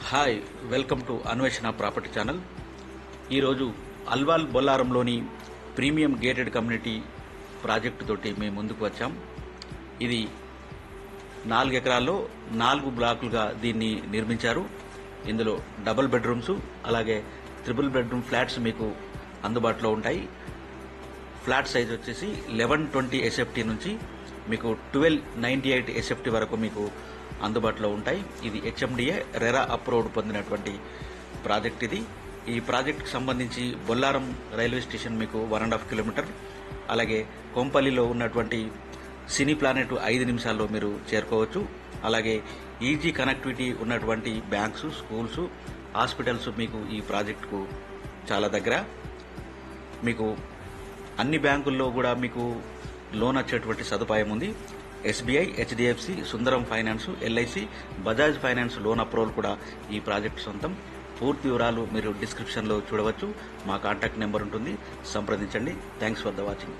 Hi, welcome to Anveshana property channel. ఈరోజు అల్వాల్ బొల్లారంలోని premium gated community project తోటి మేము ముందుకు వచ్చాం. ఇది 4 ఎకరాల్లో 4 బ్లాకులుగా దీన్ని నిర్మించారు. ఇందులో డబుల్ బెడ్రూమ్స్ అలాగే ట్రిపుల్ బెడ్రూమ్ ఫ్లాట్స్ మీకు అందుబాటులో ఉంటాయి. ఫ్లాట్ సైజ్ వచ్చేసి 1120 SFT నుంచి మీకు 1298 SFT వరకు మీకు అందుబాటులో ఉంటాయి. ఇది HMDA రెరా అప్రూవ్డ్ పొందినటువంటి ప్రాజెక్ట్. ఈ ప్రాజెక్టుకు సంబంధించి బొల్లారం రైల్వే స్టేషన్ మీకు 1.5 కిలోమీటర్, అలాగే కొంపల్లిలో ఉన్నటువంటి సినీ ప్లానెట్ 5 నిమిషాల్లో మీరు చేరుకోవచ్చు. అలాగే ఈజీ కనెక్టివిటీ ఉన్నటువంటి బ్యాంక్స్, స్కూల్స్, హాస్పిటల్స్ మీకు ఈ ప్రాజెక్టుకు చాలా దగ్గర. మీకు అన్ని బ్యాంకుల్లో కూడా మీకు లోన్ వచ్చేటువంటి సదుపాయం ఉంది. SBI, HDFC, Sundaram finance, LIC, Bajaj finance loan approval కూడా ఈ ప్రాజెక్ట్ సొంతం. పూర్తి వివరాలు మీరు డిస్క్రిప్షన్లో చూడవచ్చు. మా కాంటాక్ట్ నెంబర్ ఉంటుంది, సంప్రదించండి. Thanks for the watching.